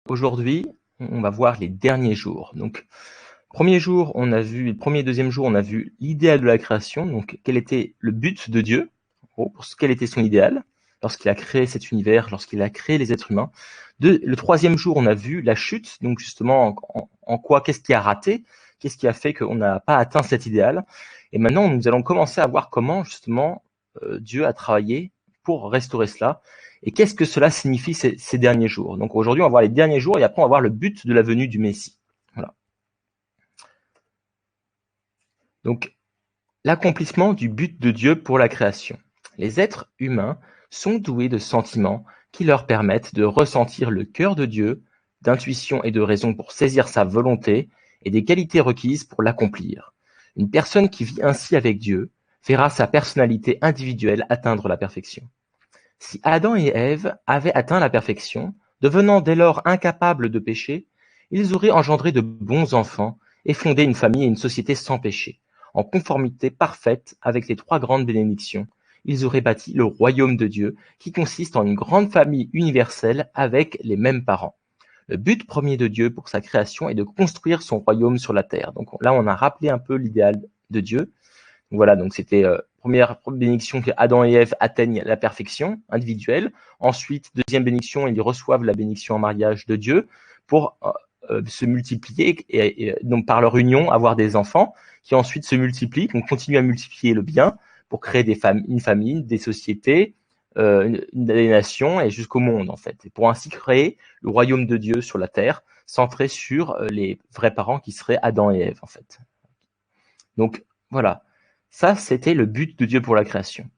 aujourd'hui, on va voir les derniers jours. Donc, le premier et deuxième jour, on a vu l'idéal de la création. Donc, quel était le but de Dieu? En gros, quel était son idéal lorsqu'il a créé cet univers, lorsqu'il a créé les êtres humains. Le troisième jour, on a vu la chute. Donc, justement, en quoi, qu'est-ce qui a raté? Qu'est-ce qui a fait qu'on n'a pas atteint cet idéal? Et maintenant, nous allons commencer à voir comment, justement, Dieu a travaillé pour restaurer cela. Et qu'est-ce que cela signifie ces derniers jours? Donc aujourd'hui, on va voir les derniers jours et après, on va voir le but de la venue du Messie. Voilà. Donc, l'accomplissement du but de Dieu pour la création. Les êtres humains sont doués de sentiments qui leur permettent de ressentir le cœur de Dieu, d'intuition et de raison pour saisir sa volonté et des qualités requises pour l'accomplir. Une personne qui vit ainsi avec Dieu verra sa personnalité individuelle atteindre la perfection. Si Adam et Ève avaient atteint la perfection, devenant dès lors incapables de pécher, ils auraient engendré de bons enfants et fondé une famille et une société sans péché. En conformité parfaite avec les trois grandes bénédictions, ils auraient bâti le royaume de Dieu, qui consiste en une grande famille universelle avec les mêmes parents. Le but premier de Dieu pour sa création est de construire son royaume sur la terre. Donc là, on a rappelé un peu l'idéal de Dieu. Voilà, donc c'était première bénédiction que Adam et Ève atteignent la perfection individuelle. Ensuite, deuxième bénédiction, ils reçoivent la bénédiction en mariage de Dieu pour se multiplier et donc par leur union avoir des enfants qui ensuite se multiplient, qui continuent à multiplier le bien pour créer une famille, des sociétés, des nations et jusqu'au monde en fait. Et pour ainsi créer le royaume de Dieu sur la terre, centré sur les vrais parents qui seraient Adam et Ève en fait. Donc voilà. Ça, c'était le but de Dieu pour la création.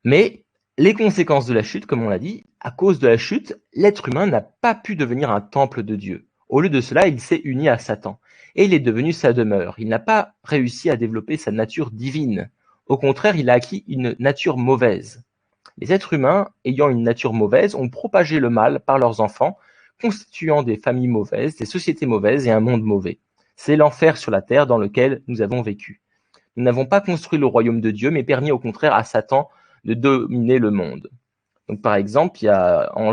Mais les conséquences de la chute, comme on l'a dit, à cause de la chute, l'être humain n'a pas pu devenir un temple de Dieu. Au lieu de cela, il s'est uni à Satan. Et il est devenu sa demeure. Il n'a pas réussi à développer sa nature divine. Au contraire, il a acquis une nature mauvaise. Les êtres humains, ayant une nature mauvaise, ont propagé le mal par leurs enfants, constituant des familles mauvaises, des sociétés mauvaises et un monde mauvais. C'est l'enfer sur la terre dans lequel nous avons vécu. Nous n'avons pas construit le royaume de Dieu, mais permis au contraire à Satan de dominer le monde. Donc par exemple, il y a en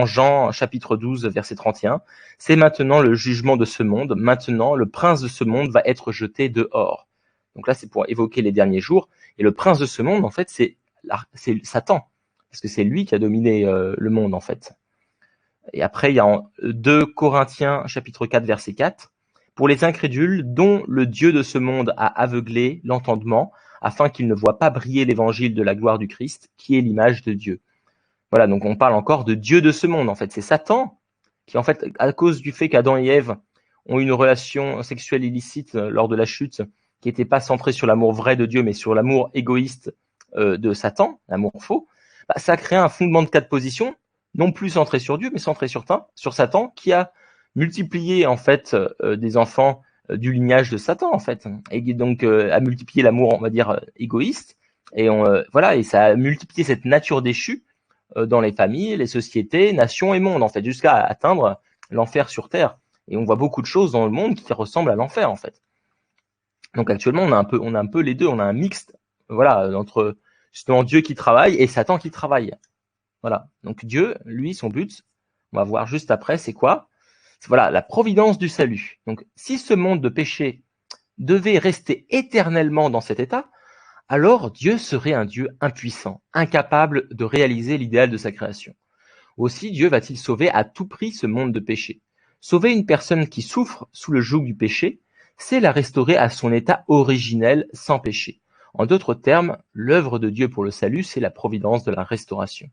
Jean chapitre 12, verset 31, « C'est maintenant le jugement de ce monde, maintenant le prince de ce monde va être jeté dehors. » Donc là, c'est pour évoquer les derniers jours. Et le prince de ce monde, en fait, c'est Satan, parce que c'est lui qui a dominé le monde, en fait. Et après, il y a en 2 Corinthiens chapitre 4, verset 4, pour les incrédules dont le Dieu de ce monde a aveuglé l'entendement, afin qu'ils ne voient pas briller l'évangile de la gloire du Christ, qui est l'image de Dieu. Voilà, donc on parle encore de Dieu de ce monde, en fait. C'est Satan qui, en fait, à cause du fait qu'Adam et Ève ont une relation sexuelle illicite lors de la chute, qui n'était pas centrée sur l'amour vrai de Dieu, mais sur l'amour égoïste de Satan, l'amour faux, bah, ça a créé un fondement de 4 positions, non plus centré sur Dieu, mais centré sur Satan, qui a multiplié en fait des enfants du lignage de Satan en fait, et donc a multiplié l'amour, on va dire égoïste, et voilà, et ça a multiplié cette nature déchue dans les familles, les sociétés, nations et mondes en fait, jusqu'à atteindre l'enfer sur terre. Et on voit beaucoup de choses dans le monde qui ressemblent à l'enfer en fait. Donc actuellement, on a un peu les deux, on a un mixte, voilà, entre justement Dieu qui travaille et Satan qui travaille. Voilà. Donc Dieu, lui, son but, on va voir juste après, c'est quoi? C'est voilà, la providence du salut. Donc si ce monde de péché devait rester éternellement dans cet état, alors Dieu serait un Dieu impuissant, incapable de réaliser l'idéal de sa création. Aussi, Dieu va-t-il sauver à tout prix ce monde de péché? Sauver une personne qui souffre sous le joug du péché, c'est la restaurer à son état originel sans péché. En d'autres termes, l'œuvre de Dieu pour le salut, c'est la providence de la restauration.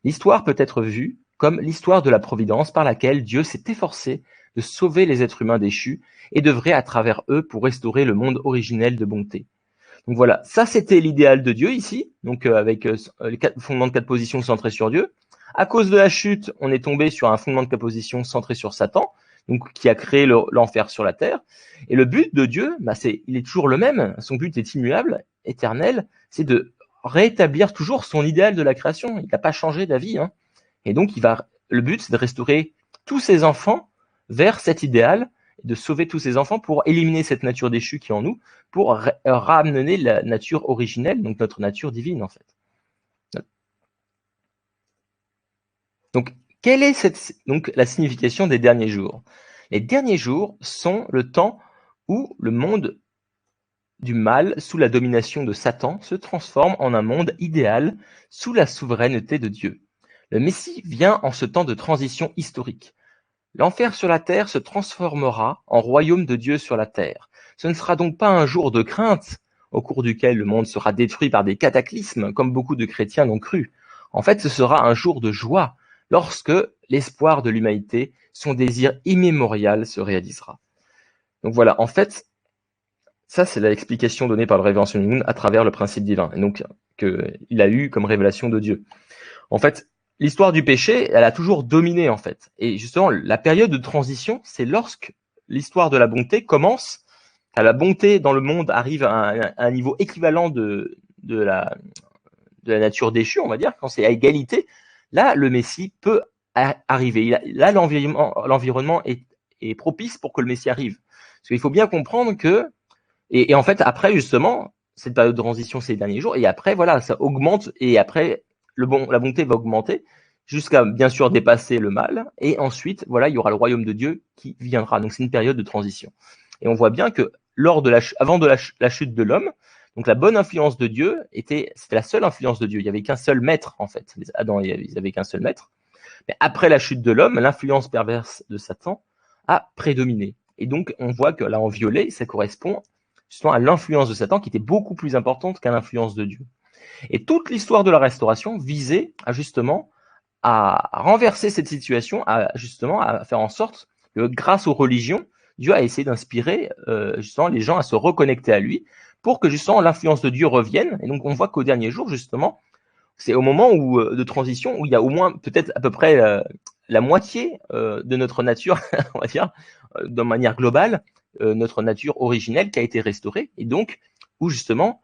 L'histoire peut être vue comme l'histoire de la providence par laquelle Dieu s'est efforcé de sauver les êtres humains déchus et d'œuvrer à travers eux pour restaurer le monde originel de bonté. Donc voilà, ça c'était l'idéal de Dieu ici, donc avec les fondements de 4 positions centrés sur Dieu. À cause de la chute, on est tombé sur un fondement de 4 positions centré sur Satan, donc qui a créé l'enfer sur la terre. Et le but de Dieu, bah il est toujours le même. Son but est immuable, éternel, c'est de rétablir toujours son idéal de la création. Il n'a pas changé d'avis, hein. Et donc le but, c'est de restaurer tous ses enfants vers cet idéal, de sauver tous ses enfants pour éliminer cette nature déchue qui est en nous, pour ramener la nature originelle, donc notre nature divine en fait. Donc, Quelle est donc la signification des derniers jours? Les derniers jours sont le temps où le monde du mal, sous la domination de Satan, se transforme en un monde idéal sous la souveraineté de Dieu. Le Messie vient en ce temps de transition historique. L'enfer sur la terre se transformera en royaume de Dieu sur la terre. Ce ne sera donc pas un jour de crainte au cours duquel le monde sera détruit par des cataclysmes, comme beaucoup de chrétiens l'ont cru. En fait, ce sera un jour de joie, lorsque l'espoir de l'humanité, son désir immémorial se réalisera. Donc voilà, en fait, ça c'est l'explication donnée par le révérend Sun Moon à travers le principe divin, et donc qu'il a eu comme révélation de Dieu. En fait, l'histoire du péché, elle a toujours dominé en fait. Et justement, la période de transition, c'est lorsque l'histoire de la bonté commence, la bonté dans le monde arrive à un niveau équivalent de la nature déchue, on va dire, quand c'est à égalité, là, le Messie peut arriver. Là, l'environnement est propice pour que le Messie arrive. Parce qu'il faut bien comprendre que, et en fait, après, justement, cette période de transition, c'est les derniers jours, et après, voilà, ça augmente, et après, la bonté va augmenter jusqu'à, bien sûr, dépasser le mal, et ensuite, voilà, il y aura le royaume de Dieu qui viendra. Donc, c'est une période de transition. Et on voit bien que avant la chute de l'homme, donc la bonne influence de Dieu c'était la seule influence de Dieu. Il n'y avait qu'un seul maître, en fait. Adam, ils n'avaient qu'un seul maître. Mais après la chute de l'homme, l'influence perverse de Satan a prédominé. Et donc, on voit que là, en violet, ça correspond justement à l'influence de Satan qui était beaucoup plus importante qu'à l'influence de Dieu. Et toute l'histoire de la restauration visait justement à renverser cette situation, justement à faire en sorte que grâce aux religions, Dieu a essayé d'inspirer justement les gens à se reconnecter à lui pour que justement l'influence de Dieu revienne. Et donc on voit qu'au dernier jour, justement, c'est au moment de transition où il y a au moins peut-être à peu près la moitié de notre nature, on va dire, de manière globale, notre nature originelle qui a été restaurée. Et donc, où justement,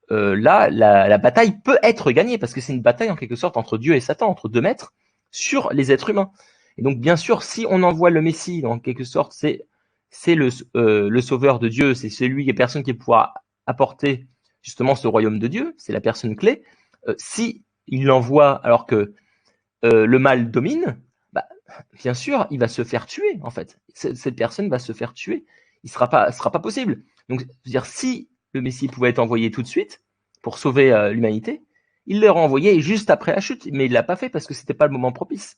là, la bataille peut être gagnée, parce que c'est une bataille en quelque sorte entre Dieu et Satan, entre deux maîtres, sur les êtres humains. Et donc, bien sûr, si on envoie le Messie, en quelque sorte, c'est le sauveur de Dieu, c'est celui, les personnes qui pourra apporter justement ce royaume de Dieu, c'est la personne clé. Si il l'envoie alors que le mal domine, bah, bien sûr, il va se faire tuer, en fait. Cette personne va se faire tuer. Ce sera pas possible. Donc, dire, si le Messie pouvait être envoyé tout de suite pour sauver l'humanité, il l'aurait envoyé juste après la chute, mais il l'a pas fait parce que c'était pas le moment propice.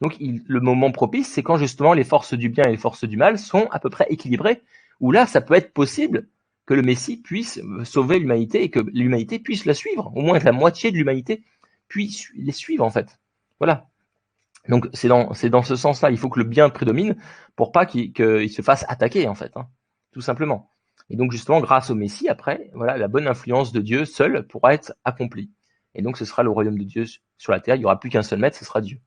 Donc, le moment propice, c'est quand justement les forces du bien et les forces du mal sont à peu près équilibrées, où là, ça peut être possible que le Messie puisse sauver l'humanité et que l'humanité puisse la suivre. Au moins la moitié de l'humanité puisse les suivre, en fait. Voilà. Donc, c'est dans ce sens-là. Il faut que le bien prédomine pour pas qu'il se fasse attaquer, en fait, hein, tout simplement. Et donc, justement, grâce au Messie, après, voilà, la bonne influence de Dieu seule pourra être accomplie. Et donc, ce sera le royaume de Dieu sur la terre. Il n'y aura plus qu'un seul maître, ce sera Dieu.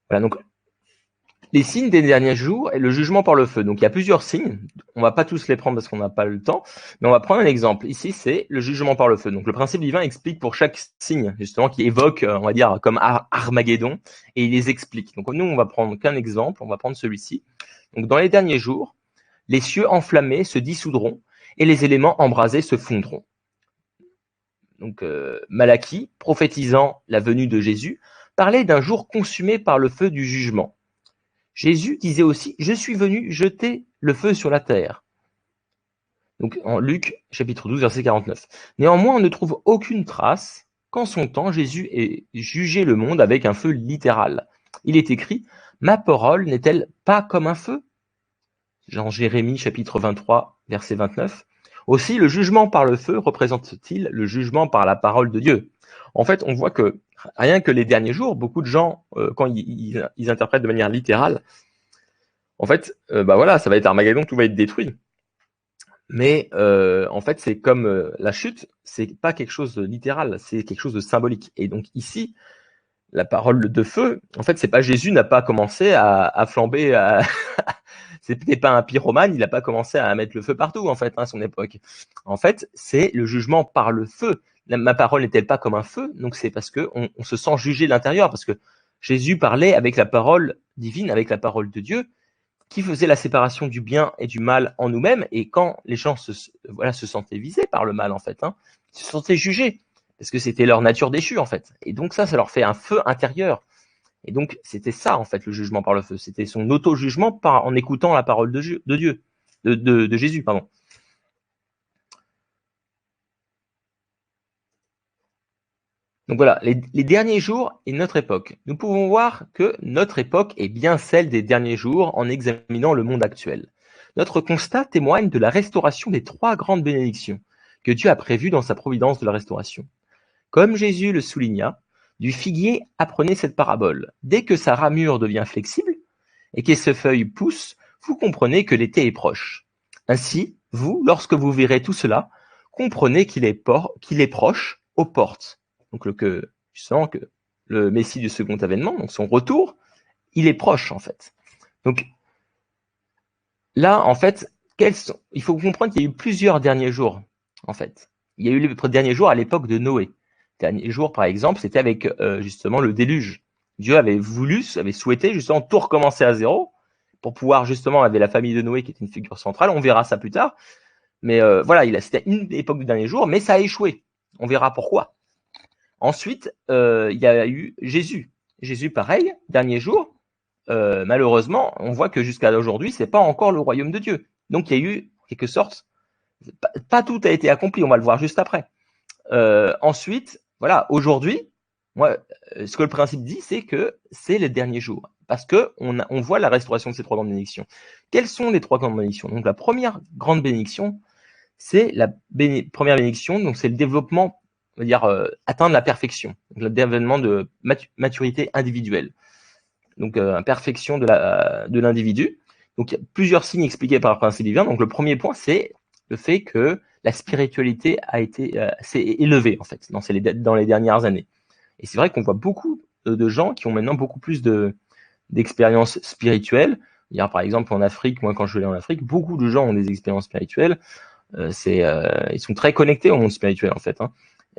Voilà, donc les signes des derniers jours et le jugement par le feu. Donc il y a plusieurs signes. On va pas tous les prendre parce qu'on n'a pas le temps, mais on va prendre un exemple. Ici, c'est le jugement par le feu. Donc le principe divin explique pour chaque signe, justement, qui évoque, on va dire, comme Armageddon, et il les explique. Donc nous, on va prendre qu'un exemple, on va prendre celui-ci. Donc dans les derniers jours, les cieux enflammés se dissoudront et les éléments embrasés se fondront. Donc Malachie, prophétisant la venue de Jésus, parlait d'un jour consumé par le feu du jugement. Jésus disait aussi « Je suis venu jeter le feu sur la terre ». Donc en Luc chapitre 12 verset 49. Néanmoins, on ne trouve aucune trace qu'en son temps Jésus ait jugé le monde avec un feu littéral. Il est écrit « Ma parole n'est-elle pas comme un feu ?» Jean Jérémie chapitre 23 verset 29. Aussi, le jugement par le feu représente-t-il le jugement par la parole de Dieu? En fait, on voit que rien que les derniers jours, beaucoup de gens, quand ils interprètent de manière littérale, en fait, bah voilà, ça va être Armageddon, tout va être détruit. Mais en fait, c'est comme la chute, c'est pas quelque chose de littéral, c'est quelque chose de symbolique. Et donc ici, la parole de feu, en fait, c'est pas Jésus n'a pas commencé à flamber, c'était pas un pyromane, il n'a pas commencé à mettre le feu partout, en fait, à son époque. En fait, c'est le jugement par le feu. Ma parole n'est-elle pas comme un feu? Donc c'est parce que on se sent jugé de l'intérieur, parce que Jésus parlait avec la parole divine, avec la parole de Dieu, qui faisait la séparation du bien et du mal en nous-mêmes. Et quand les gens se sentaient visés par le mal, en fait, ils se sentaient jugés, parce que c'était leur nature déchue, en fait. Et donc ça leur fait un feu intérieur. Et donc, c'était ça, en fait, le jugement par le feu. C'était son auto-jugement en écoutant la parole de Dieu, de Jésus, pardon. Donc voilà, les derniers jours et notre époque. Nous pouvons voir que notre époque est bien celle des derniers jours en examinant le monde actuel. Notre constat témoigne de la restauration des 3 grandes bénédictions que Dieu a prévues dans sa providence de la restauration. Comme Jésus le souligna, du figuier apprenez cette parabole. Dès que sa ramure devient flexible et que ses feuilles poussent, vous comprenez que l'été est proche. Ainsi, vous, lorsque vous verrez tout cela, comprenez qu'il est proche aux portes. Donc justement que le Messie du second avènement, donc son retour, il est proche en fait. Donc là, en fait, il faut comprendre qu'il y a eu plusieurs derniers jours en fait. Il y a eu les derniers jours à l'époque de Noé. Dernier jour, par exemple, c'était avec justement le déluge. Dieu avait souhaité justement tout recommencer à zéro pour pouvoir justement, avec la famille de Noé qui était une figure centrale, on verra ça plus tard. Mais voilà, c'était une époque du dernier jour, mais ça a échoué. On verra pourquoi. Ensuite, il y a eu Jésus. Jésus, pareil, dernier jour. Malheureusement, on voit que jusqu'à aujourd'hui, c'est pas encore le royaume de Dieu. Donc, il y a eu, en quelque sorte, pas tout a été accompli. On va le voir juste après. Ensuite, voilà, aujourd'hui, moi, ce que le principe dit, c'est que c'est les derniers jours, parce que on voit la restauration de ces 3 grandes bénédictions. Quelles sont les 3 grandes bénédictions? Donc, la première grande bénédiction, c'est la première bénédiction, donc c'est le développement, on va dire, atteindre la perfection, donc le développement de maturité individuelle, donc perfection de l'individu. Donc, il y a plusieurs signes expliqués par le principe divin. Donc, le premier point, c'est le fait que la spiritualité s'est élevée en fait dans les dernières années. Et c'est vrai qu'on voit beaucoup de gens qui ont maintenant beaucoup plus d'expériences spirituelles. Par exemple, en Afrique, moi quand je vais en Afrique, beaucoup de gens ont des expériences spirituelles. Ils sont très connectés au monde spirituel en fait.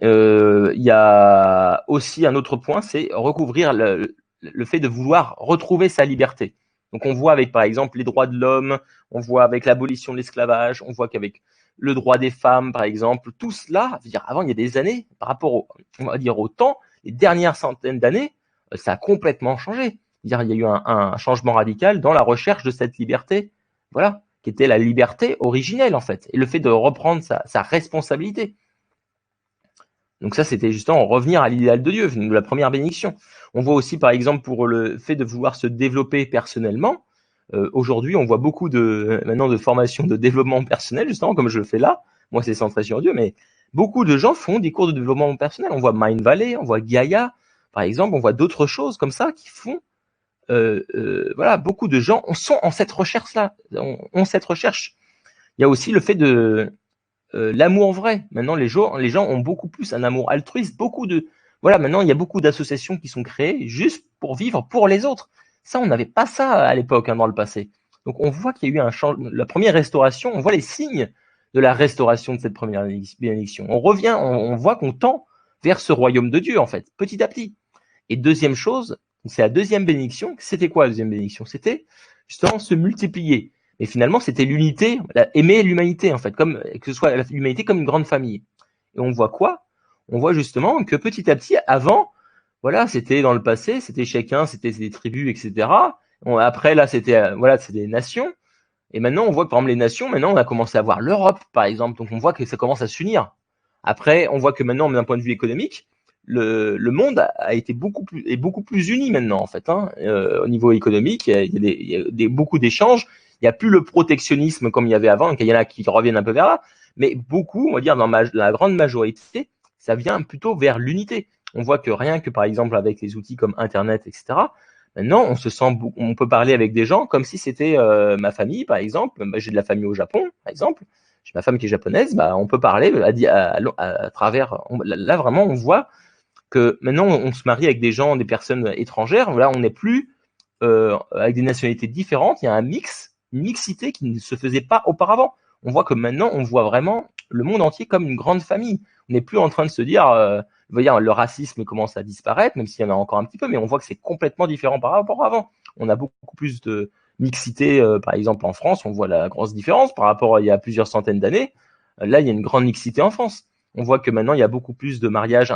Il y a aussi un autre point, c'est recouvrir le fait de vouloir retrouver sa liberté. Donc on voit avec par exemple les droits de l'homme, on voit avec l'abolition de l'esclavage, on voit qu'avec le droit des femmes par exemple, tout cela, avant il y a des années, par rapport au temps, les dernières centaines d'années, ça a complètement changé. Il y a eu un changement radical dans la recherche de cette liberté, voilà, qui était la liberté originelle en fait, et le fait de reprendre sa responsabilité. Donc ça, c'était justement revenir à l'idéal de Dieu, la première bénédiction. On voit aussi, par exemple, pour le fait de vouloir se développer personnellement, aujourd'hui, on voit beaucoup maintenant de formations de développement personnel, justement, comme je le fais là. Moi, c'est centré sur Dieu, mais beaucoup de gens font des cours de développement personnel. On voit Mind Valley, on voit Gaia, par exemple, on voit d'autres choses comme ça qui font. Voilà, beaucoup de gens sont en cette recherche-là, ont cette recherche. Il y a aussi le fait de l'amour vrai. Maintenant, les gens ont beaucoup plus un amour altruiste. Voilà, maintenant, il y a beaucoup d'associations qui sont créées juste pour vivre pour les autres. Ça, on n'avait pas ça à l'époque, dans le passé. Donc, on voit qu'il y a eu la première restauration. On voit les signes de la restauration de cette première bénédiction. On revient, on voit qu'on tend vers ce royaume de Dieu, en fait, petit à petit. Et deuxième chose, c'est la deuxième bénédiction. C'était quoi la deuxième bénédiction? C'était justement se multiplier. Et finalement, c'était l'unité, aimer l'humanité, en fait, que ce soit l'humanité comme une grande famille. Et on voit quoi? On voit justement que petit à petit, avant, voilà, c'était dans le passé, c'était chacun, c'était des tribus, etc. Après, là, c'était des nations. Et maintenant, on voit que, par exemple, les nations, maintenant, on a commencé à voir l'Europe, par exemple. Donc, on voit que ça commence à s'unir. Après, on voit que maintenant, d'un point de vue économique, le monde est beaucoup plus uni maintenant, en fait. Au niveau économique, il y a beaucoup d'échanges. Il n'y a plus le protectionnisme comme il y avait avant. Donc, il y en a qui reviennent un peu vers là. Mais beaucoup, on va dire, dans la grande majorité, ça vient plutôt vers l'unité. On voit que rien que, par exemple, avec les outils comme Internet, etc., maintenant, on peut parler avec des gens comme si c'était ma famille, par exemple. J'ai de la famille au Japon, par exemple. J'ai ma femme qui est japonaise. On peut parler à travers. Là, vraiment, on voit que maintenant, on se marie avec des personnes étrangères. Là, on n'est plus avec des nationalités différentes. Il y a une mixité qui ne se faisait pas auparavant. On voit que maintenant, on voit vraiment le monde entier comme une grande famille. On n'est plus en train de se dire, le racisme commence à disparaître, même s'il y en a encore un petit peu, mais on voit que c'est complètement différent par rapport à avant. On a beaucoup plus de mixité, par exemple en France, on voit la grosse différence par rapport à il y a plusieurs centaines d'années. Là, il y a une grande mixité en France. On voit que maintenant, il y a beaucoup plus de mariages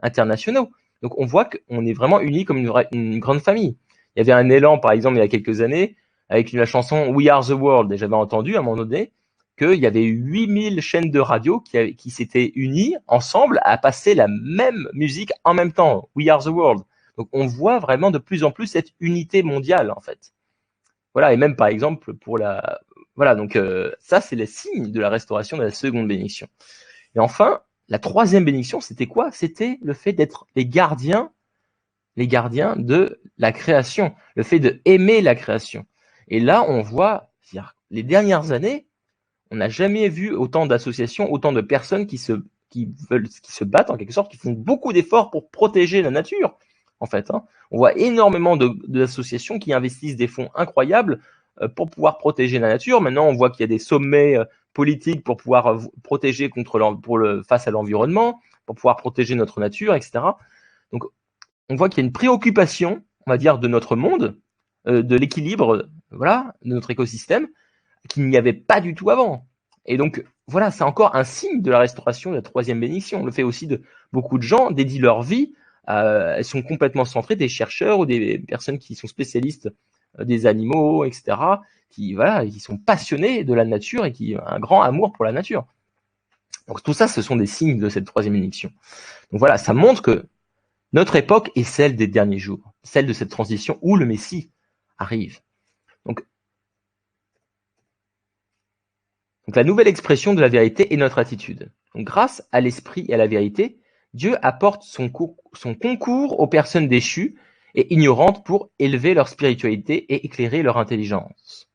internationaux. Donc on voit qu'on est vraiment unis comme une grande famille. Il y avait un élan, par exemple, il y a quelques années, avec la chanson We Are the World. Et j'avais entendu à un moment donné qu'il y avait 8000 chaînes de radio qui s'étaient unies ensemble à passer la même musique en même temps. We Are the World. Donc on voit vraiment de plus en plus cette unité mondiale, en fait. Voilà, et même par exemple pour la... Voilà, donc ça c'est le signe de la restauration de la seconde bénédiction. Et enfin, la troisième bénédiction, c'était quoi? C'était le fait d'être les gardiens de la création, le fait de aimer la création. Et là, on voit, les dernières années, on n'a jamais vu autant d'associations, autant de personnes qui se battent en quelque sorte, qui font beaucoup d'efforts pour protéger la nature. En fait, hein. On voit énormément d'associations qui investissent des fonds incroyables pour pouvoir protéger la nature. Maintenant, on voit qu'il y a des sommets politiques pour pouvoir protéger face à l'environnement, pour pouvoir protéger notre nature, etc. Donc, on voit qu'il y a une préoccupation, on va dire, de notre monde, de l'équilibre, voilà, de notre écosystème, qu'il n'y avait pas du tout avant. Et donc, voilà, c'est encore un signe de la restauration de la troisième bénédiction. Le fait aussi de beaucoup de gens dédient leur vie, elles sont complètement centrées, des chercheurs ou des personnes qui sont spécialistes des animaux, etc., qui sont passionnés de la nature et qui ont un grand amour pour la nature. Donc tout ça, ce sont des signes de cette troisième bénédiction. Donc voilà, ça montre que notre époque est celle des derniers jours, celle de cette transition où le Messie arrive. Donc la nouvelle expression de la vérité est notre attitude. Donc grâce à l'esprit et à la vérité, Dieu apporte son concours aux personnes déchues et ignorantes pour élever leur spiritualité et éclairer leur intelligence.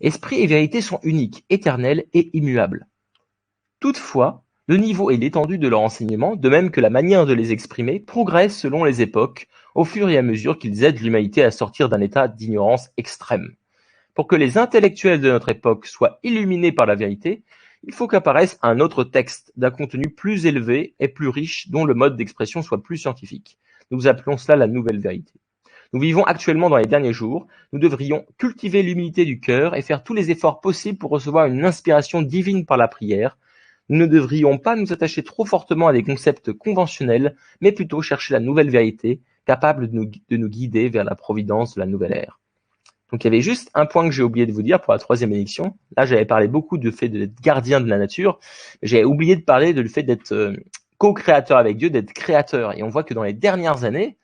Esprit et vérité sont uniques, éternels et immuables. Toutefois, le niveau et l'étendue de leur enseignement, de même que la manière de les exprimer, progressent selon les époques, au fur et à mesure qu'ils aident l'humanité à sortir d'un état d'ignorance extrême. Pour que les intellectuels de notre époque soient illuminés par la vérité, il faut qu'apparaisse un autre texte d'un contenu plus élevé et plus riche dont le mode d'expression soit plus scientifique. Nous appelons cela la nouvelle vérité. Nous vivons actuellement dans les derniers jours. Nous devrions cultiver l'humilité du cœur et faire tous les efforts possibles pour recevoir une inspiration divine par la prière. Nous ne devrions pas nous attacher trop fortement à des concepts conventionnels, mais plutôt chercher la nouvelle vérité, capable de nous guider vers la providence de la nouvelle ère. Donc il y avait juste un point que j'ai oublié de vous dire pour la troisième bénédiction. Là, j'avais parlé beaucoup du fait d'être gardien de la nature, mais j'avais oublié de parler du fait d'être co-créateur avec Dieu, d'être créateur. Et on voit que dans les dernières années,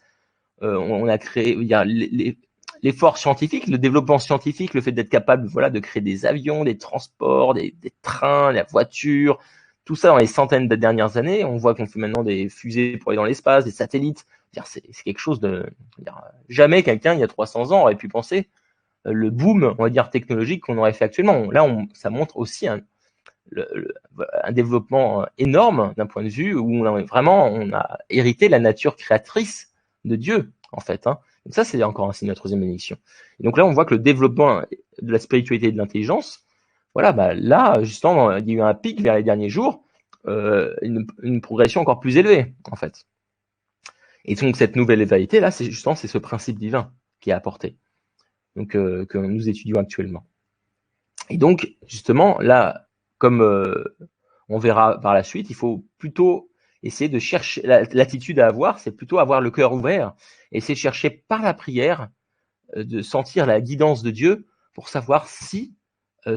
on a créé, il y a l'effort scientifique, le développement scientifique, le fait d'être capable, de créer des avions, des transports, des trains, la voiture, tout ça dans les centaines de dernières années. On voit qu'on fait maintenant des fusées pour aller dans l'espace, des satellites. C'est quelque chose de... Jamais quelqu'un, il y a 300 ans, aurait pu penser le boom, on va dire, technologique qu'on aurait fait actuellement. Là, ça montre aussi un développement énorme d'un point de vue où on a hérité la nature créatrice de Dieu, en fait. Hein. Donc ça, c'est encore un signe de la troisième bénédiction. Et donc là, on voit que le développement de la spiritualité et de l'intelligence, là, justement, il y a eu un pic vers les derniers jours, une progression encore plus élevée, en fait. Et donc cette nouvelle vérité, là, c'est ce principe divin qui est apporté, donc que nous étudions actuellement. Et donc, justement, là, comme on verra par la suite, il faut plutôt essayer de chercher, l'attitude à avoir, c'est plutôt avoir le cœur ouvert, et essayer de chercher par la prière, de sentir la guidance de Dieu pour savoir si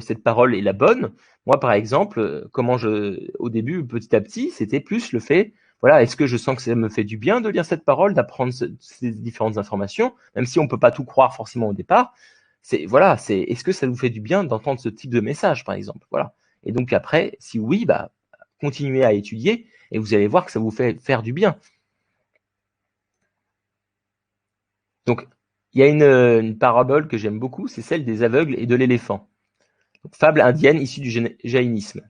cette parole est la bonne. Moi, par exemple, au début, petit à petit, c'était plus le fait, est-ce que je sens que ça me fait du bien de lire cette parole, d'apprendre ces différentes informations, même si on peut pas tout croire forcément au départ. Est-ce que ça vous fait du bien d'entendre ce type de message, par exemple, Et donc après, si oui, continuez à étudier et vous allez voir que ça vous fait faire du bien. Donc, il y a une parabole que j'aime beaucoup, c'est celle des aveugles et de l'éléphant. Fable indienne issue du jaïnisme.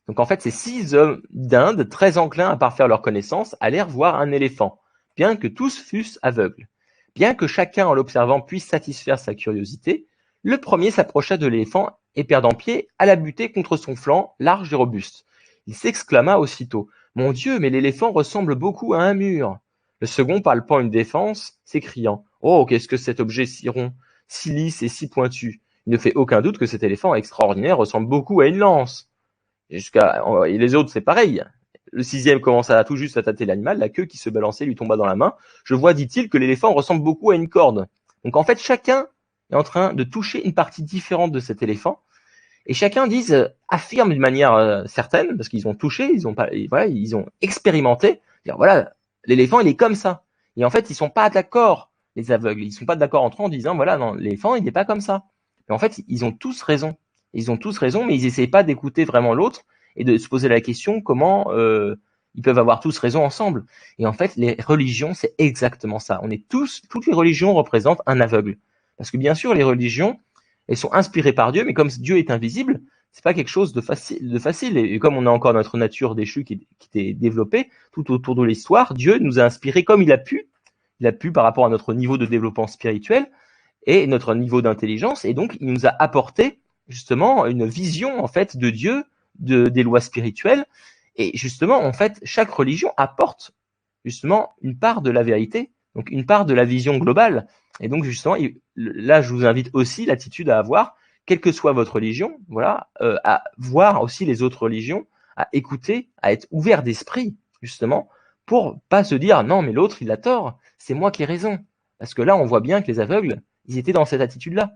Donc en fait, ces 6 hommes d'Inde, très enclins à parfaire leur connaissance, allèrent voir un éléphant, bien que tous fussent aveugles. Bien que chacun en l'observant puisse satisfaire sa curiosité, le premier s'approcha de l'éléphant et perdant pied, alla buter contre son flanc, large et robuste. Il s'exclama aussitôt « Mon Dieu, mais l'éléphant ressemble beaucoup à un mur !» Le second, palpant une défense, s'écriant « Oh, qu'est-ce que cet objet si rond, si lisse et si pointu !» Il ne fait aucun doute que cet éléphant extraordinaire ressemble beaucoup à une lance. Et les autres, c'est pareil. Le 6e commence à tout juste à tâter l'animal, la queue qui se balançait lui tomba dans la main. Je vois, dit-il, que l'éléphant ressemble beaucoup à une corde. Donc en fait, chacun est en train de toucher une partie différente de cet éléphant. Et chacun affirme d'une manière certaine, parce qu'ils ont touché, ils ont expérimenté. Dire, voilà, l'éléphant, il est comme ça. Et en fait, ils sont pas d'accord, les aveugles. Ils sont pas d'accord entre eux en disant, voilà, non, l'éléphant, il n'est pas comme ça. Mais en fait, ils ont tous raison. Ils ont tous raison, mais ils n'essayent pas d'écouter vraiment l'autre et de se poser la question comment ils peuvent avoir tous raison ensemble. Et en fait, les religions, c'est exactement ça. Toutes les religions représentent un aveugle. Parce que bien sûr, les religions, elles sont inspirées par Dieu, mais comme Dieu est invisible, c'est pas quelque chose de facile. Et comme on a encore notre nature déchue qui est développée tout autour de l'histoire, Dieu nous a inspirés comme il a pu. Il a pu par rapport à notre niveau de développement spirituel et notre niveau d'intelligence. Et donc, il nous a apporté justement une vision en fait de Dieu, des lois spirituelles. Et justement, en fait, chaque religion apporte justement une part de la vérité, donc une part de la vision globale. Et donc justement, là, je vous invite aussi l'attitude à avoir, quelle que soit votre religion, voilà, à voir aussi les autres religions, à écouter, à être ouvert d'esprit, justement, pour pas se dire non, mais l'autre, il a tort, c'est moi qui ai raison. Parce que là, on voit bien que les aveugles, ils étaient dans cette attitude-là.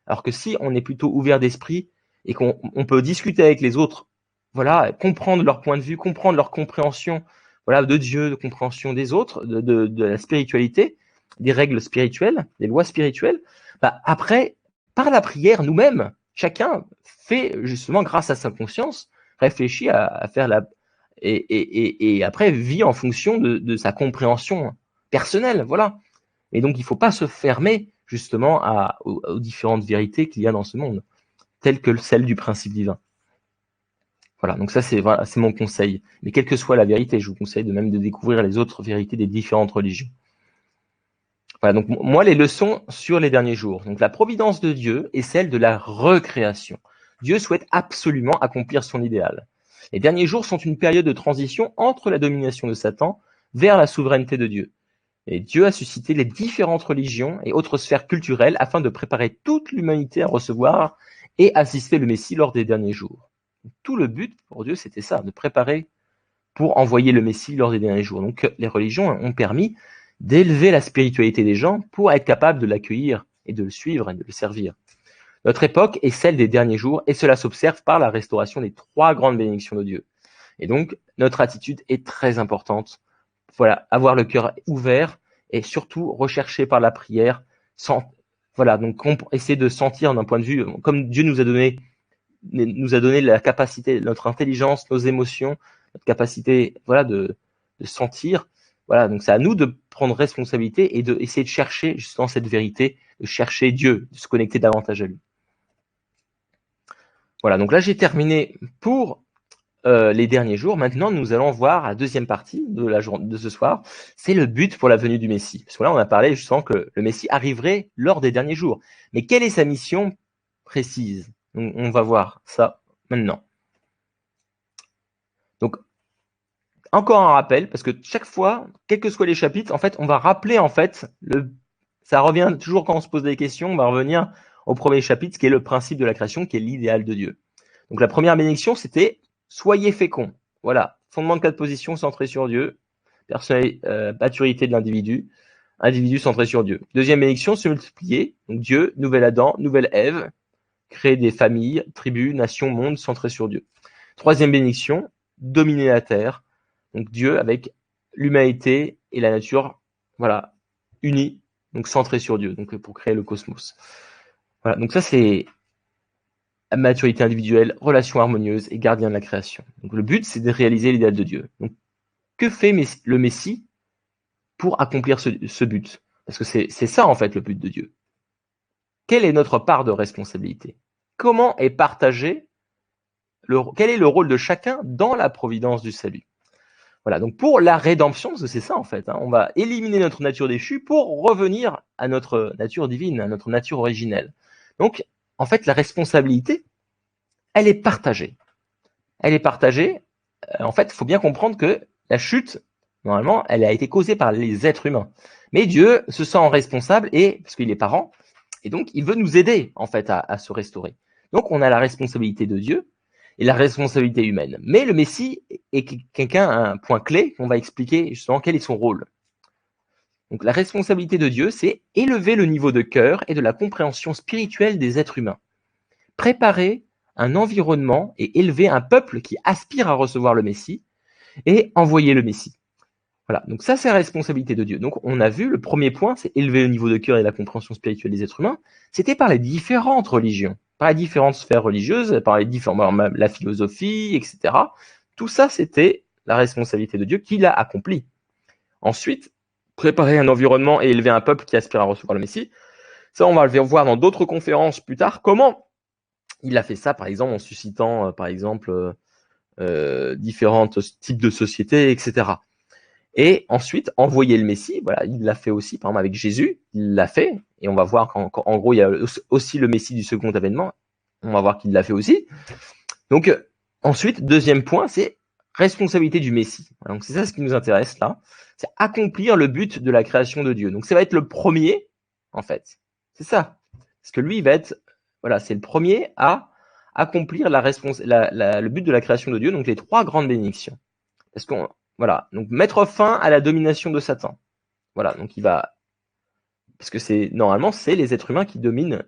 Alors que si on est plutôt ouvert d'esprit et qu'on peut discuter avec les autres, voilà, comprendre leur point de vue, comprendre leur compréhension, voilà, de Dieu, de compréhension des autres, de la spiritualité, des règles spirituelles, des lois spirituelles, bah après, par la prière, nous-mêmes, chacun fait justement, grâce à sa conscience, réfléchit à faire et après vit en fonction de sa compréhension personnelle, voilà. Et donc, il ne faut pas se fermer justement aux différentes vérités qu'il y a dans ce monde, telles que celle du principe divin. Voilà, donc ça c'est mon conseil. Mais quelle que soit la vérité, je vous conseille de même de découvrir les autres vérités des différentes religions. Voilà, donc moi les leçons sur les derniers jours. Donc la providence de Dieu est celle de la recréation. Dieu souhaite absolument accomplir son idéal. Les derniers jours sont une période de transition entre la domination de Satan vers la souveraineté de Dieu. Et Dieu a suscité les différentes religions et autres sphères culturelles afin de préparer toute l'humanité à recevoir et assister le Messie lors des derniers jours. Tout le but pour Dieu, c'était ça, de préparer pour envoyer le Messie lors des derniers jours. Donc les religions ont permis d'élever la spiritualité des gens pour être capables de l'accueillir et de le suivre et de le servir. Notre époque est celle des derniers jours et cela s'observe par la restauration des 3 grandes bénédictions de Dieu. Et donc, notre attitude est très importante. Voilà, avoir le cœur ouvert et surtout rechercher par la prière. Voilà, donc essayer de sentir d'un point de vue, comme Dieu nous a donné la capacité, notre intelligence, nos émotions, notre capacité, voilà, de sentir. Voilà, donc c'est à nous de prendre responsabilité et d'essayer de chercher justement cette vérité, de chercher Dieu, de se connecter davantage à lui. Voilà, donc là j'ai terminé pour les derniers jours. Maintenant, nous allons voir la deuxième partie de ce soir. C'est le but pour la venue du Messie. Parce que là, on a parlé justement que le Messie arriverait lors des derniers jours. Mais quelle est sa mission précise? Donc, on va voir ça maintenant. Donc, encore un rappel, parce que chaque fois, quels que soient les chapitres, en fait, on va rappeler, en fait, ça revient toujours quand on se pose des questions, on va revenir au premier chapitre, qui est le principe de la création, qui est l'idéal de Dieu. Donc, la première bénédiction, c'était soyez féconds. Voilà, fondement de 4 positions centré sur Dieu, maturité de l'individu, individu centré sur Dieu. Deuxième bénédiction, se multiplier. Donc Dieu, nouvel Adam, nouvelle Ève, créer des familles, tribus, nations, mondes centrés sur Dieu. Troisième bénédiction, dominer la terre. Donc Dieu avec l'humanité et la nature, voilà, unis, donc centrés sur Dieu, donc pour créer le cosmos. Voilà, donc ça c'est maturité individuelle, relation harmonieuse et gardien de la création. Donc le but, c'est de réaliser l'idéal de Dieu. Donc que fait le Messie pour accomplir ce but? Parce que c'est ça en fait le but de Dieu. Quelle est notre part de responsabilité? Comment est partagé quel est le rôle de chacun dans la providence du salut? Voilà, donc pour la rédemption, parce que c'est ça en fait, on va éliminer notre nature déchue pour revenir à notre nature divine, à notre nature originelle. Donc, en fait, la responsabilité, elle est partagée. Elle est partagée. En fait, il faut bien comprendre que la chute, normalement, elle a été causée par les êtres humains. Mais Dieu se sent responsable parce qu'il est parent, et donc il veut nous aider en fait à se restaurer. Donc, on a la responsabilité de Dieu, et la responsabilité humaine. Mais le Messie est quelqu'un, un point clé qu'on va expliquer justement quel est son rôle. Donc la responsabilité de Dieu, c'est élever le niveau de cœur et de la compréhension spirituelle des êtres humains. Préparer un environnement et élever un peuple qui aspire à recevoir le Messie et envoyer le Messie. Voilà, donc ça c'est la responsabilité de Dieu. Donc on a vu, le premier point, c'est élever le niveau de cœur et la compréhension spirituelle des êtres humains. C'était par les différentes religions, par les différentes sphères religieuses, par les différentes, la philosophie, etc. Tout ça, c'était la responsabilité de Dieu qu'il a accompli. Ensuite, préparer un environnement et élever un peuple qui aspire à recevoir le Messie. Ça, on va le voir dans d'autres conférences plus tard. Comment il a fait ça, par exemple, en suscitant, par exemple, différents types de sociétés, etc. Et ensuite, envoyer le Messie, voilà, il l'a fait aussi, par exemple, avec Jésus, il l'a fait, et on va voir qu'en gros, il y a aussi le Messie du second avènement, on va voir qu'il l'a fait aussi. Donc, ensuite, deuxième point, c'est responsabilité du Messie. Donc, c'est ça ce qui nous intéresse là, c'est accomplir le but de la création de Dieu. Donc, ça va être le premier, en fait. C'est ça. Parce que lui, il va être, voilà, c'est le premier à accomplir le but de la création de Dieu, donc les 3 grandes bénédictions. Parce qu'on, voilà, donc mettre fin à la domination de Satan. Voilà, donc il va, parce que c'est normalement c'est les êtres humains qui dominent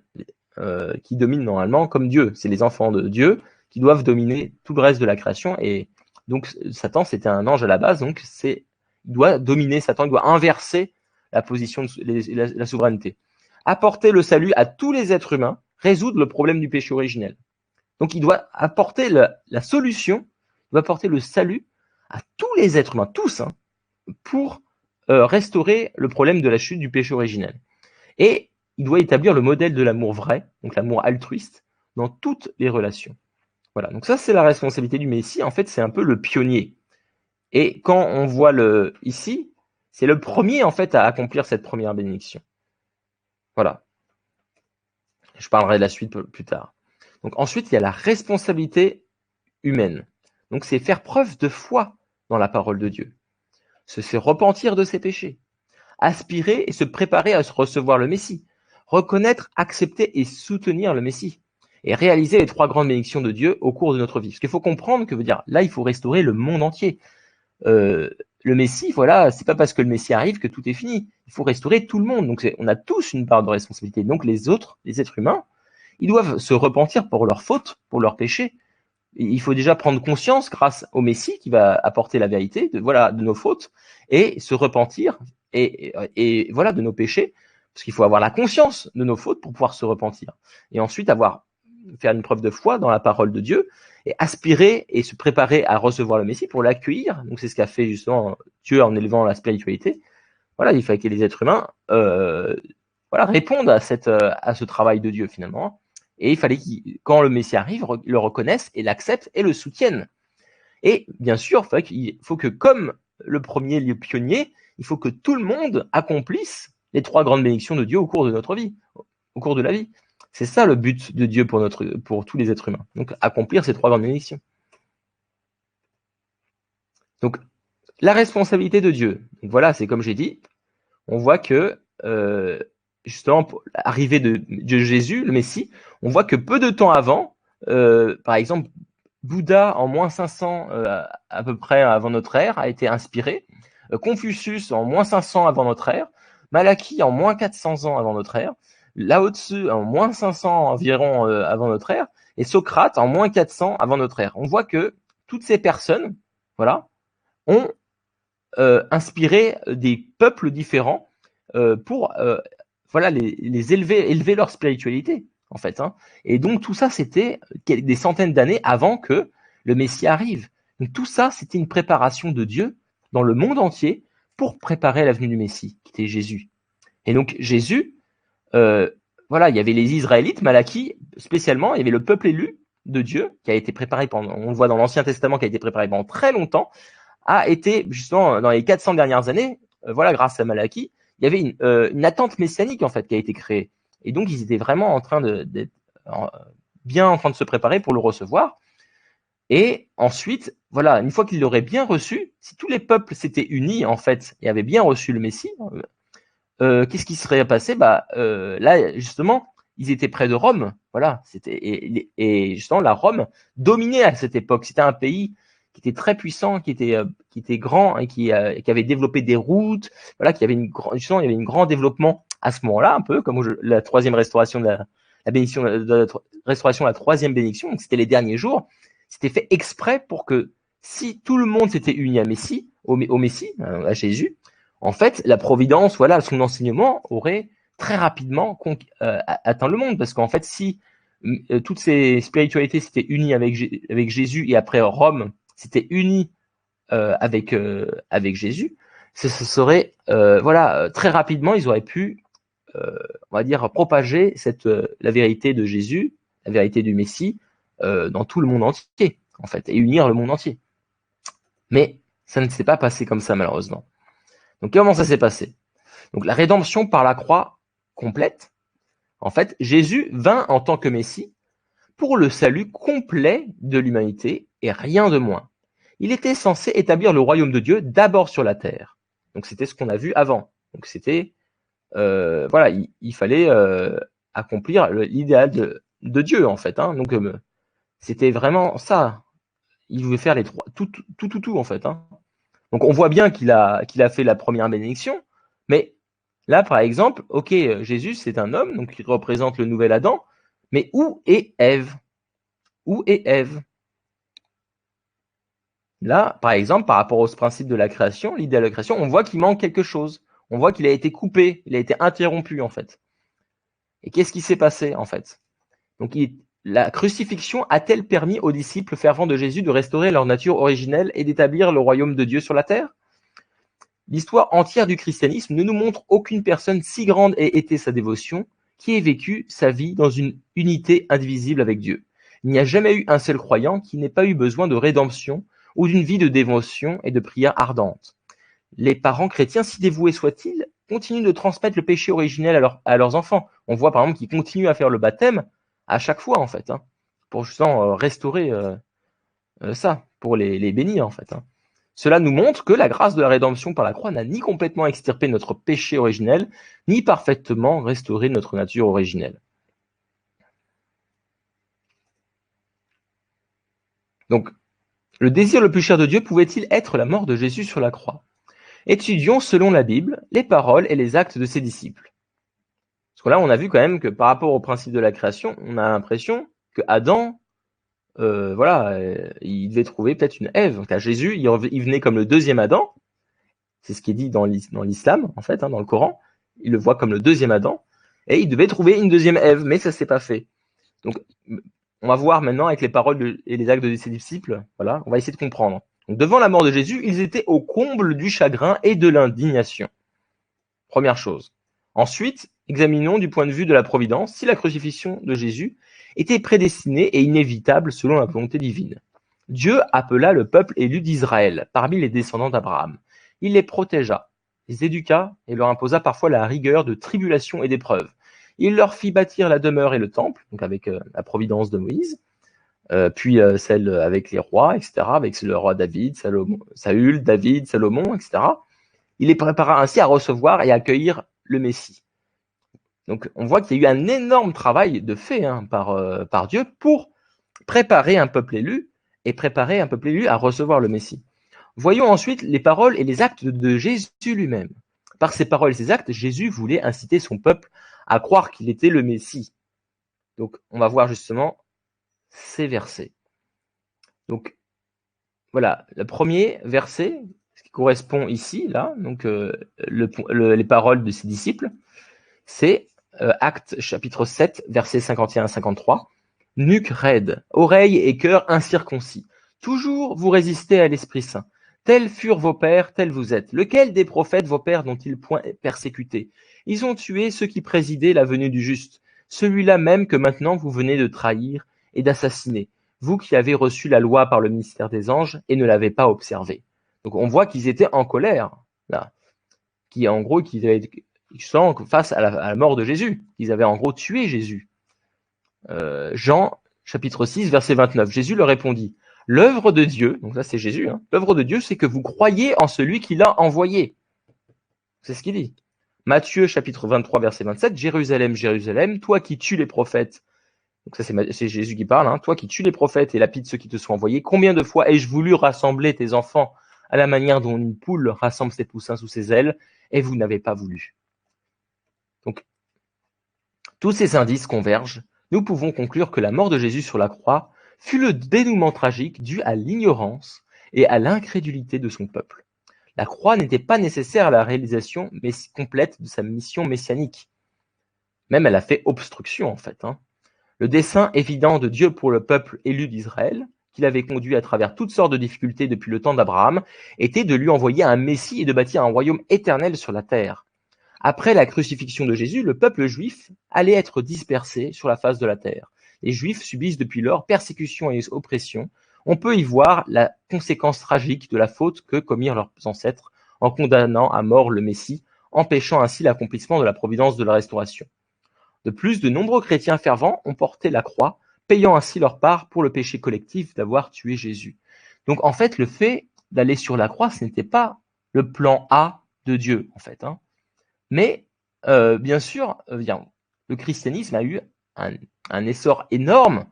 normalement comme Dieu. C'est les enfants de Dieu qui doivent dominer tout le reste de la création. Et donc Satan c'était un ange à la base, donc il doit dominer Satan, il doit inverser la position de la souveraineté. Apporter le salut à tous les êtres humains, résoudre le problème du péché originel. Donc il doit apporter la solution, il doit apporter le salut à tous les êtres humains, tous, hein, pour restaurer le problème de la chute du péché originel. Et il doit établir le modèle de l'amour vrai, donc l'amour altruiste, dans toutes les relations. Voilà, donc ça c'est la responsabilité du Messie, en fait c'est un peu le pionnier. Et quand on voit ici, c'est le premier en fait à accomplir cette première bénédiction. Voilà. Je parlerai de la suite plus tard. Donc ensuite, il y a la responsabilité humaine. Donc c'est faire preuve de foi dans la parole de Dieu. Se faire repentir de ses péchés. Aspirer et se préparer à recevoir le Messie. Reconnaître, accepter et soutenir le Messie. Et réaliser les 3 grandes bénédictions de Dieu au cours de notre vie. Parce qu'il faut comprendre que veut dire, là, il faut restaurer le monde entier. Le Messie, voilà, c'est pas parce que le Messie arrive que tout est fini. Il faut restaurer tout le monde. Donc on a tous une part de responsabilité. Donc les autres, les êtres humains, ils doivent se repentir pour leurs fautes, pour leurs péchés. Il faut déjà prendre conscience grâce au Messie qui va apporter la vérité de nos fautes et se repentir et voilà de nos péchés, parce qu'il faut avoir la conscience de nos fautes pour pouvoir se repentir. Et ensuite faire une preuve de foi dans la parole de Dieu et aspirer et se préparer à recevoir le Messie pour l'accueillir. Donc c'est ce qu'a fait justement Dieu en élevant la spiritualité. Voilà, il fallait que les êtres humains répondent à ce travail de Dieu finalement. Et il fallait quand le Messie arrive, le reconnaissent et l'acceptent et le soutiennent. Et bien sûr, il faut que comme le premier lieu pionnier, il faut que tout le monde accomplisse les 3 grandes bénédictions de Dieu au cours de notre vie, au cours de la vie. C'est ça le but de Dieu pour tous les êtres humains. Donc accomplir ces 3 grandes bénédictions. Donc la responsabilité de Dieu. Donc voilà, c'est comme j'ai dit, on voit que justement, pour l'arrivée de Jésus, le Messie, on voit que peu de temps avant, par exemple, Bouddha en moins 500 à peu près avant notre ère a été inspiré, Confucius en moins 500 avant notre ère, Malachie en moins 400 ans avant notre ère, Lao Tzu en moins 500 environ avant notre ère, et Socrate en moins 400 avant notre ère. On voit que toutes ces personnes, voilà, ont inspiré des peuples différents pour les élever leur spiritualité en fait. Hein. Et donc tout ça c'était des centaines d'années avant que le Messie arrive. Donc tout ça c'était une préparation de Dieu dans le monde entier pour préparer la venue du Messie, qui était Jésus. Et donc Jésus, il y avait les Israélites, Malachie spécialement, il y avait le peuple élu de Dieu qui a été préparé on le voit dans l'Ancien Testament, qui a été préparé pendant très longtemps, a été justement dans les 400 dernières années, grâce à Malachie, il y avait une attente messianique en fait qui a été créée. Et donc ils étaient vraiment en train d'être bien en train de se préparer pour le recevoir. Et ensuite, voilà, une fois qu'ils l'auraient bien reçu, si tous les peuples s'étaient unis en fait et avaient bien reçu le Messie, qu'est-ce qui serait passé ? Là justement, ils étaient près de Rome, voilà. Et justement, la Rome dominait à cette époque. C'était un pays qui était très puissant, qui était grand et qui avait développé des routes, voilà, justement, il y avait un grand développement à ce moment-là, un peu comme la troisième restauration la bénédiction de la restauration, la troisième bénédiction. Donc c'était les derniers jours. C'était fait exprès pour que si tout le monde s'était uni au Messie, à Jésus, en fait, la providence, voilà, son enseignement aurait très rapidement atteint le monde, parce qu'en fait, si toutes ces spiritualités s'étaient unies avec Jésus, et après Rome s'était unie avec Jésus, ce serait voilà, très rapidement ils auraient pu on va dire propager la vérité de Jésus, la vérité du Messie dans tout le monde entier en fait, et unir le monde entier. Mais ça ne s'est pas passé comme ça malheureusement. Donc comment ça s'est passé? Donc la rédemption par la croix complète. En fait, Jésus vint en tant que Messie pour le salut complet de l'humanité et rien de moins. Il était censé établir le royaume de Dieu d'abord sur la terre. Donc c'était ce qu'on a vu avant. Donc c'était voilà, il fallait accomplir l'idéal de Dieu en fait. Hein. Donc c'était vraiment ça. Il voulait faire les trois, tout en fait. Hein. Donc on voit bien qu'il a fait la première bénédiction, mais là par exemple, ok, Jésus c'est un homme, donc il représente le nouvel Adam, mais où est Ève? Où est Ève? Là, par exemple, par rapport au principe de la création, l'idéal de la création, on voit qu'il manque quelque chose. On voit qu'il a été coupé, il a été interrompu en fait. Et qu'est-ce qui s'est passé en fait? Donc la crucifixion a-t-elle permis aux disciples fervents de Jésus de restaurer leur nature originelle et d'établir le royaume de Dieu sur la terre? L'histoire entière du christianisme ne nous montre aucune personne si grande ait été sa dévotion qui ait vécu sa vie dans une unité indivisible avec Dieu. Il n'y a jamais eu un seul croyant qui n'ait pas eu besoin de rédemption ou d'une vie de dévotion et de prière ardente. Les parents chrétiens, si dévoués soient-ils, continuent de transmettre le péché originel à leurs enfants. On voit par exemple qu'ils continuent à faire le baptême à chaque fois en fait, hein, pour justement restaurer ça, pour les bénir en fait. Hein. Cela nous montre que la grâce de la rédemption par la croix n'a ni complètement extirpé notre péché originel, ni parfaitement restauré notre nature originelle. Donc, le désir le plus cher de Dieu pouvait-il être la mort de Jésus sur la croix? Étudions, selon la Bible, les paroles et les actes de ses disciples. Parce que là, on a vu quand même que par rapport au principe de la création, on a l'impression que Adam, voilà, il devait trouver peut-être une Ève. Car Jésus, il venait comme le deuxième Adam. C'est ce qui est dit dans l'islam, en fait, hein, dans le Coran. Il le voit comme le deuxième Adam. Et il devait trouver une deuxième Ève, mais ça s'est pas fait. Donc, on va voir maintenant avec les paroles et les actes de ses disciples. Voilà, on va essayer de comprendre. Donc, devant la mort de Jésus, ils étaient au comble du chagrin et de l'indignation. Première chose. Ensuite, examinons du point de vue de la providence si la crucifixion de Jésus était prédestinée et inévitable selon la volonté divine. Dieu appela le peuple élu d'Israël parmi les descendants d'Abraham. Il les protégea, les éduqua et leur imposa parfois la rigueur de tribulations et d'épreuves. Il leur fit bâtir la demeure et le temple, donc avec la providence de Moïse, puis celle avec les rois, etc., avec le roi David, Saül, David, Salomon, etc. Il les prépara ainsi à recevoir et à accueillir le Messie. Donc on voit qu'il y a eu un énorme travail de fait par Dieu pour préparer un peuple élu à recevoir le Messie. Voyons ensuite les paroles et les actes de Jésus lui-même. Par ses paroles et ses actes, Jésus voulait inciter son peuple à croire qu'il était le Messie. Donc on va voir justement ces versets. Donc voilà, le premier verset, ce qui correspond ici, là, donc les paroles de ses disciples, c'est Actes chapitre 7, versets 51 à 53. Nuque raide, oreilles et cœur incirconcis. Toujours vous résistez à l'Esprit Saint. Tels furent vos pères, tels vous êtes. Lequel des prophètes vos pères n'ont-ils point persécuté? Ils ont tué ceux qui présidaient la venue du juste, celui-là même que maintenant vous venez de trahir et d'assassiner, vous qui avez reçu la loi par le ministère des anges et ne l'avez pas observée. Donc on voit qu'ils étaient en colère, là, qu'ils avaient face à la mort de Jésus, qu'ils avaient en gros tué Jésus. Jean chapitre 6, verset 29, Jésus leur répondit, l'œuvre de Dieu, donc ça c'est Jésus, l'œuvre de Dieu c'est que vous croyez en celui qui l'a envoyé. C'est ce qu'il dit. Matthieu chapitre 23, verset 27, Jérusalem, Jérusalem, toi qui tues les prophètes. Donc ça, c'est Jésus qui parle, hein. Toi qui tues les prophètes et lapides ceux qui te sont envoyés, combien de fois ai-je voulu rassembler tes enfants à la manière dont une poule rassemble ses poussins sous ses ailes, et vous n'avez pas voulu. Donc, tous ces indices convergent. Nous pouvons conclure que la mort de Jésus sur la croix fut le dénouement tragique dû à l'ignorance et à l'incrédulité de son peuple. La croix n'était pas nécessaire à la réalisation complète de sa mission messianique. Même elle a fait obstruction, en fait, hein. Le dessein évident de Dieu pour le peuple élu d'Israël, qu'il avait conduit à travers toutes sortes de difficultés depuis le temps d'Abraham, était de lui envoyer un Messie et de bâtir un royaume éternel sur la terre. Après la crucifixion de Jésus, le peuple juif allait être dispersé sur la face de la terre. Les Juifs subissent depuis lors persécution et oppression. On peut y voir la conséquence tragique de la faute que commirent leurs ancêtres en condamnant à mort le Messie, empêchant ainsi l'accomplissement de la providence de la restauration. De plus, de nombreux chrétiens fervents ont porté la croix, payant ainsi leur part pour le péché collectif d'avoir tué Jésus. Donc en fait, le fait d'aller sur la croix, ce n'était pas le plan A de Dieu, en fait, hein. Mais bien sûr, le christianisme a eu un essor énorme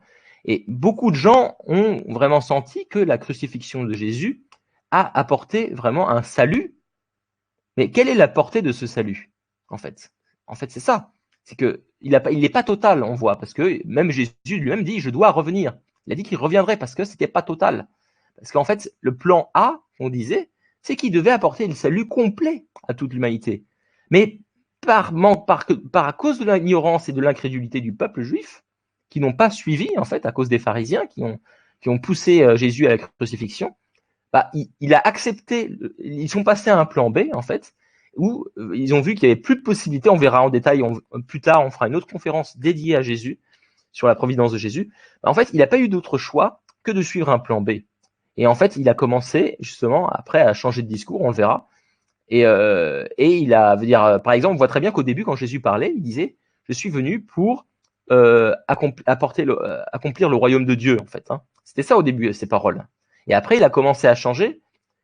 et beaucoup de gens ont vraiment senti que la crucifixion de Jésus a apporté vraiment un salut. Mais quelle est la portée de ce salut, en fait? En fait, c'est ça. C'est que il n'est pas total, on voit, parce que même Jésus lui-même dit, je dois revenir. Il a dit qu'il reviendrait parce que c'était pas total. Parce qu'en fait, le plan A, on disait, c'est qu'il devait apporter le salut complet à toute l'humanité. Mais à cause de l'ignorance et de l'incrédulité du peuple juif, qui n'ont pas suivi, en fait, à cause des pharisiens qui ont poussé Jésus à la crucifixion, il a accepté, ils sont passés à un plan B, en fait, où ils ont vu qu'il n'y avait plus de possibilités. On verra en détail, plus tard, on fera une autre conférence dédiée à Jésus, sur la providence de Jésus. En fait, il n'a pas eu d'autre choix que de suivre un plan B. Et en fait, il a commencé, justement, après, à changer de discours, on le verra. Et il a, par exemple, on voit très bien qu'au début, quand Jésus parlait, il disait, je suis venu pour accomplir le royaume de Dieu, en fait, hein. C'était ça au début, ces paroles. Et après, il a commencé à changer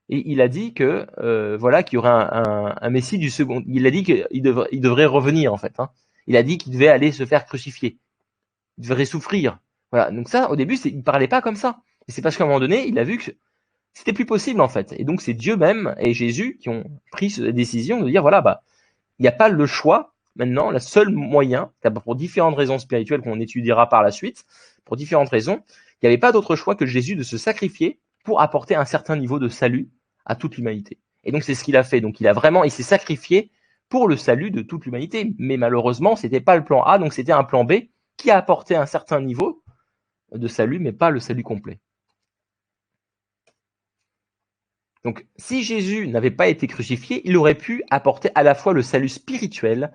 et il a dit que qu'il y aurait un Messie du second. Il a dit qu'il devrait revenir, en fait, hein. Il a dit qu'il devait aller se faire crucifier, il devrait souffrir. Voilà. Donc ça, au début, il parlait pas comme ça. Et c'est parce qu'à un moment donné, il a vu que c'était plus possible, en fait. Et donc c'est Dieu même et Jésus qui ont pris cette décision de dire voilà, il n'y a pas le choix. Maintenant, le seul moyen, pour différentes raisons spirituelles qu'on étudiera par la suite, pour différentes raisons, il n'y avait pas d'autre choix que Jésus de se sacrifier pour apporter un certain niveau de salut à toute l'humanité. Et donc c'est ce qu'il a fait. Donc il s'est sacrifié pour le salut de toute l'humanité. Mais malheureusement, c'était pas le plan A, donc c'était un plan B qui a apporté un certain niveau de salut, mais pas le salut complet. Donc, si Jésus n'avait pas été crucifié, il aurait pu apporter à la fois le salut spirituel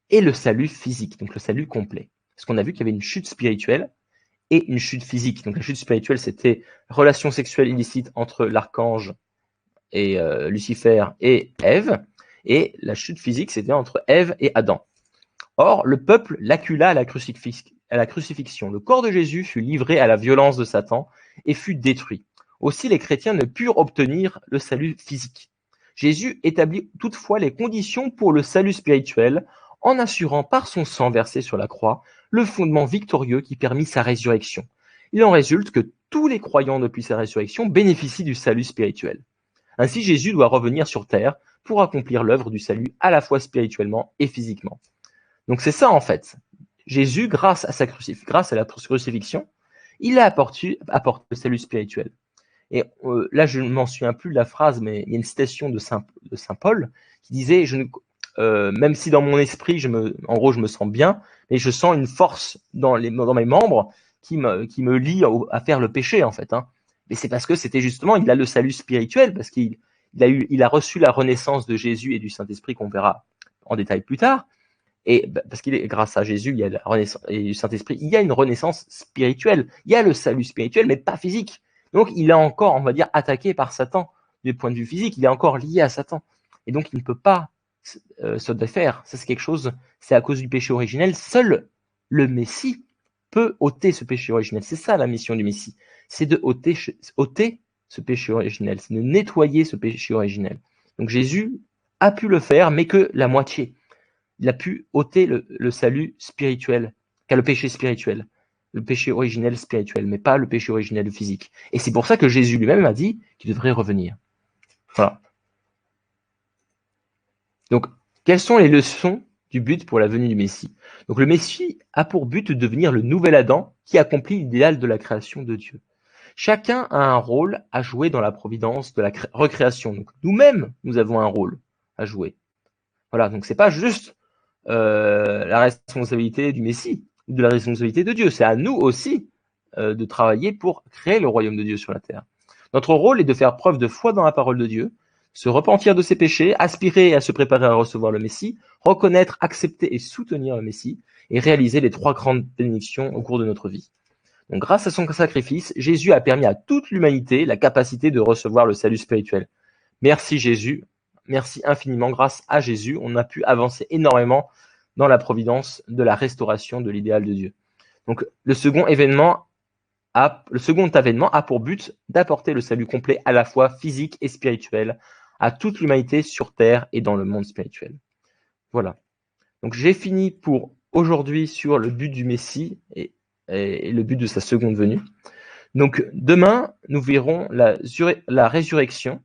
et le salut physique, donc le salut complet. Parce qu'on a vu qu'il y avait une chute spirituelle et une chute physique. Donc la chute spirituelle, c'était relation sexuelle illicite entre l'archange et Lucifer et Ève, et la chute physique, c'était entre Ève et Adam. Or, le peuple l'accula à la crucifixion. Le corps de Jésus fut livré à la violence de Satan et fut détruit. Aussi, les chrétiens ne purent obtenir le salut physique. Jésus établit toutefois les conditions pour le salut spirituel en assurant par son sang versé sur la croix le fondement victorieux qui permit sa résurrection. Il en résulte que tous les croyants depuis sa résurrection bénéficient du salut spirituel. Ainsi, Jésus doit revenir sur terre pour accomplir l'œuvre du salut à la fois spirituellement et physiquement. Donc c'est ça en fait. Jésus, grâce à la crucifixion, il a apporté le salut spirituel. Et là, je ne m'en souviens plus de la phrase, mais il y a une citation de Saint Paul qui disait même si dans mon esprit, je me sens bien, mais je sens une force dans mes membres qui me lie à faire le péché, en fait, hein. Mais c'est parce que c'était justement, il a le salut spirituel, parce qu'il a reçu la renaissance de Jésus et du Saint-Esprit qu'on verra en détail plus tard. Et parce grâce à Jésus, il y a la renaissance et du Saint-Esprit, il y a une renaissance spirituelle. Il y a le salut spirituel, mais pas physique. Donc, il est encore, on va dire, attaqué par Satan du point de vue physique. Il est encore lié à Satan. Et donc, il ne peut pas se défaire. Ça, c'est quelque chose, c'est à cause du péché originel. Seul le Messie peut ôter ce péché originel. C'est ça la mission du Messie. C'est de ôter ce péché originel. C'est de nettoyer ce péché originel. Donc, Jésus a pu le faire, mais que la moitié. il a pu ôter le salut spirituel, le péché spirituel, le péché originel spirituel, mais pas le péché originel physique. Et c'est pour ça que Jésus lui-même a dit qu'il devrait revenir. Voilà. Donc, quelles sont les leçons du but pour la venue du Messie? Donc, le Messie a pour but de devenir le nouvel Adam qui accomplit l'idéal de la création de Dieu. Chacun a un rôle à jouer dans la providence de la recréation. Donc, nous-mêmes, nous avons un rôle à jouer. Voilà, donc c'est pas juste la responsabilité du Messie ou de la responsabilité de Dieu. C'est à nous aussi de travailler pour créer le royaume de Dieu sur la terre. Notre rôle est de faire preuve de foi dans la parole de Dieu, se repentir de ses péchés, aspirer à se préparer à recevoir le Messie, reconnaître, accepter et soutenir le Messie, et réaliser les 3 grandes bénédictions au cours de notre vie. Donc, grâce à son sacrifice, Jésus a permis à toute l'humanité la capacité de recevoir le salut spirituel. Merci Jésus, merci infiniment. Grâce à Jésus, on a pu avancer énormément dans la providence de la restauration de l'idéal de Dieu. Donc, le second avènement a pour but d'apporter le salut complet à la fois physique et spirituel à toute l'humanité sur terre et dans le monde spirituel. Voilà. Donc, j'ai fini pour aujourd'hui sur le but du Messie et le but de sa seconde venue. Donc, demain, nous verrons la résurrection.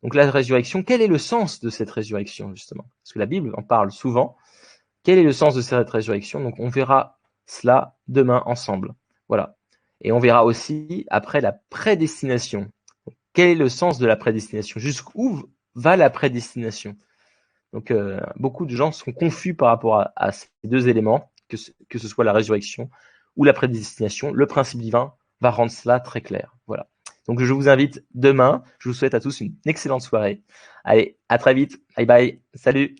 Donc, la résurrection, quel est le sens de cette résurrection, justement? Parce que la Bible en parle souvent. Quel est le sens de cette résurrection? Donc, on verra cela demain ensemble. Voilà. Et on verra aussi après la prédestination. Donc, quel est le sens de la prédestination? Jusqu'où va la prédestination? Donc, beaucoup de gens sont confus par rapport à ces deux éléments, que ce soit la résurrection ou la prédestination. Le principe divin va rendre cela très clair. Voilà. Donc, je vous invite demain. Je vous souhaite à tous une excellente soirée. Allez, à très vite. Bye bye. Salut.